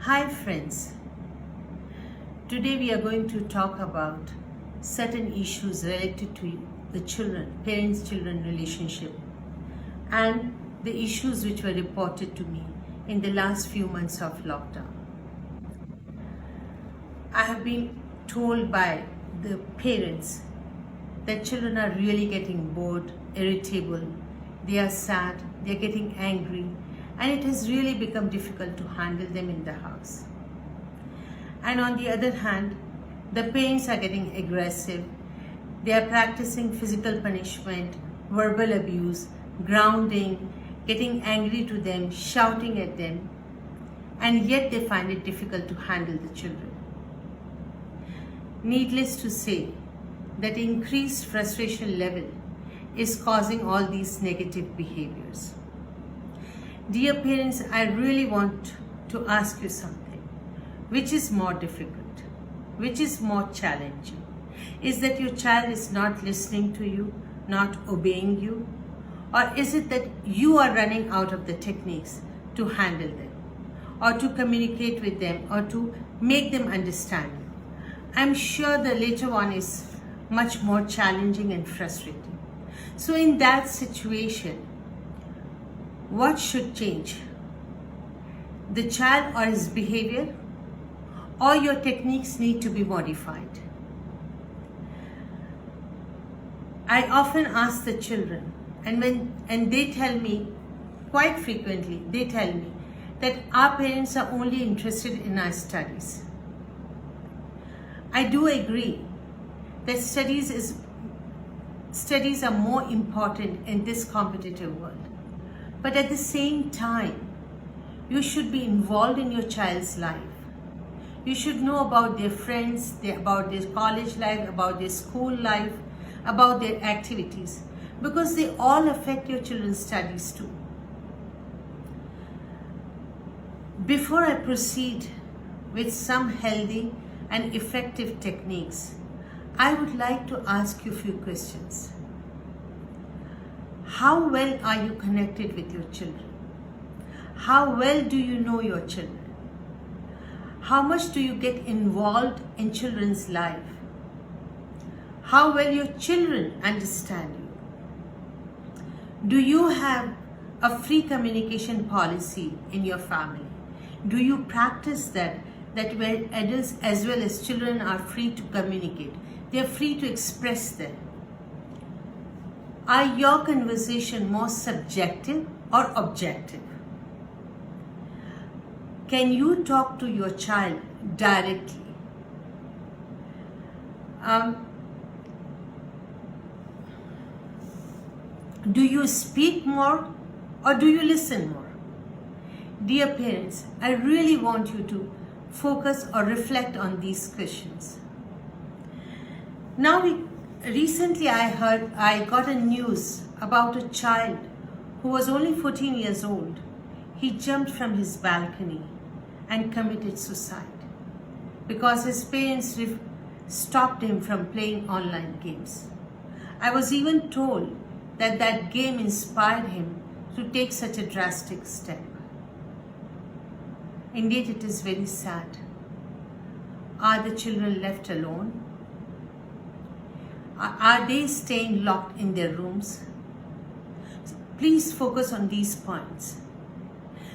Hi friends, today we are going to talk about certain issues related to the parents-children relationship and the issues which were reported to me in the last few months of lockdown. I have been told by the parents that children are really getting bored, irritable, they are sad, they are getting angry, and it has really become difficult to handle them in the house. And on the other hand, the parents are getting aggressive, they are practicing physical punishment, verbal abuse, grounding, getting angry to them, shouting at them, and yet they find it difficult to handle the children. Needless to say, that increased frustration level is causing all these negative behaviors. Dear parents, I really want to ask you something. Which is more difficult? Which is more challenging? Is that your child is not listening to you, not obeying you? Or is it that you are running out of the techniques to handle them, or to communicate with them, or to make them understand you? I'm sure the later one is much more challenging and frustrating. So in that situation, what should change? The child or his behavior, or your techniques need to be modified? I often ask the children, and they tell me, quite frequently, they tell me that our parents are only interested in our studies. I do agree that studies are more important in this competitive world. But at the same time, you should be involved in your child's life. You should know about their friends, about their college life, about their school life, about their activities, because they all affect your children's studies too. Before I proceed with some healthy and effective techniques, I would like to ask you a few questions. How well are you connected with your children? How well do you know your children? How much do you get involved in children's life? How well your children understand you? Do you have a free communication policy in your family? Do you practice that where adults as well as children are free to communicate? They are free to express them. Are your conversation more subjective or objective? Can you talk to your child directly? Do you speak more or do you listen more? Dear parents, I really want you to focus or reflect on these questions. Now, recently I got a news about a child who was only 14 years old. He jumped from his balcony and committed suicide because his parents stopped him from playing online games. I was even told that game inspired him to take such a drastic step. Indeed, it is very sad. Are the children left alone? Are they staying locked in their rooms? Please focus on these points.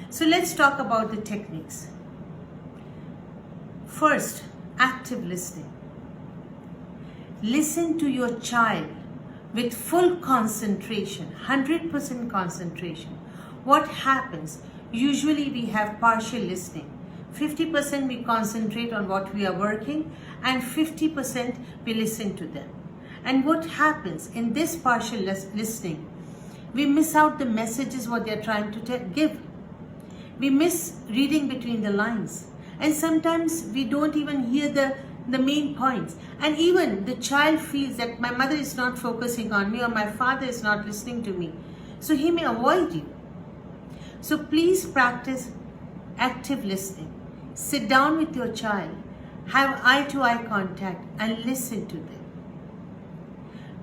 So let's talk about the techniques. First, active listening. Listen to your child with full concentration, 100% concentration. What happens? Usually we have partial listening. 50% we concentrate on what we are working and 50% we listen to them. And what happens in this partial listening? We miss out the messages what they are trying to give. We miss reading between the lines. And sometimes we don't even hear the main points. And even the child feels that my mother is not focusing on me or my father is not listening to me. So he may avoid you. So please practice active listening. Sit down with your child, have eye-to-eye contact and listen to them.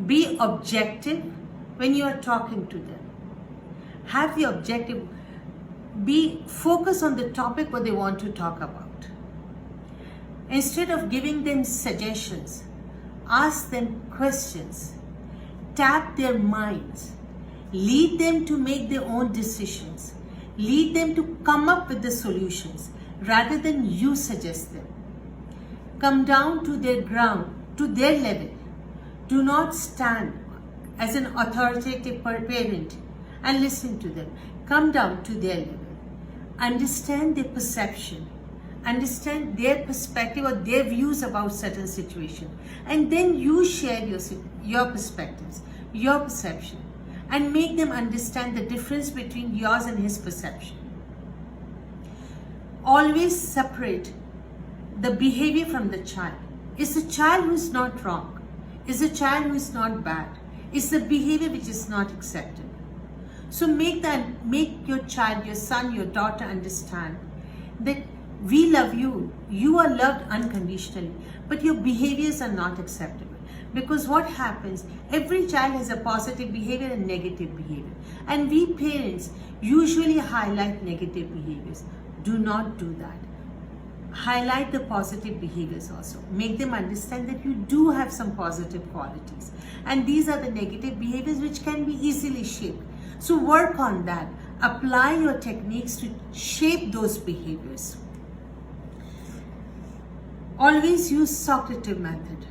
Be objective when you are talking to them. Have the objective. Be focus on the topic what they want to talk about. Instead of giving them suggestions, ask them questions. Tap their minds. Lead them to make their own decisions. Lead them to come up with the solutions rather than you suggest them. Come down to their ground, to their level. Do not stand as an authoritative parent and listen to them. Come down to their level. Understand their perception. Understand their perspective or their views about certain situation. And then you share your perspectives, your perception, and make them understand the difference between yours and his perception. Always separate the behavior from the child. Is the child who is not wrong? Is the child who is not bad? Is the behavior which is not acceptable? So make your child, your son, your daughter understand that we love you. You are loved unconditionally, but your behaviors are not acceptable. Because what happens, every child has a positive behavior and negative behavior. And we parents usually highlight negative behaviors. Do not do that. Highlight the positive behaviors also. Make them understand that you do have some positive qualities. And these are the negative behaviors which can be easily shaped. So work on that. Apply your techniques to shape those behaviors. Always use Socrative method.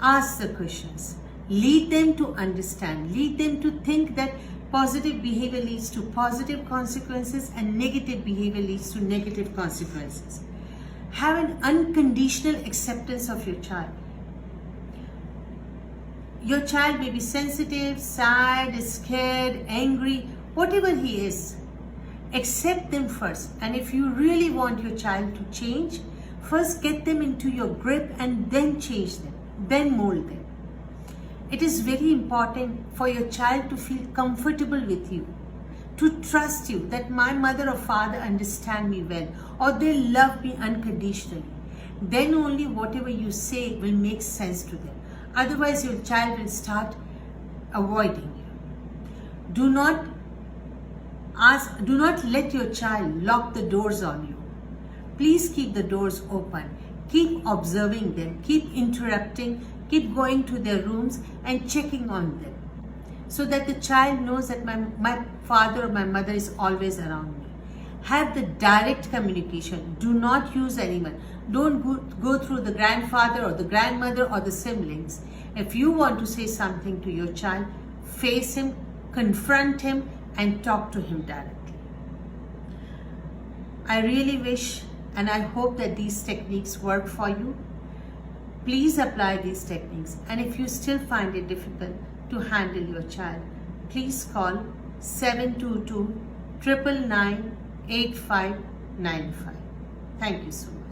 Ask the questions. Lead them to understand. Lead them to think that positive behavior leads to positive consequences and negative behavior leads to negative consequences. Have an unconditional acceptance of your child. Your child may be sensitive, sad, scared, angry, whatever he is. Accept them first. And if you really want your child to change, first get them into your grip and then change them, then mold them. It is very important for your child to feel comfortable with you, to trust you that my mother or father understand me well or they love me unconditionally. Then only whatever you say will make sense to them. Otherwise your child will start avoiding you. Do not let your child lock the doors on you. Please keep the doors open. Keep observing them. Keep interrupting. Keep going to their rooms and checking on them. So that the child knows that my father or my mother is always around me. Have the direct communication. Do not use anyone. Don't go through the grandfather or the grandmother or the siblings. If you want to say something to your child, face him, confront him, and talk to him directly. I really wish and I hope that these techniques work for you. Please apply these techniques. And if you still find it difficult to handle your child, please call 722 999 8595. Thank you so much.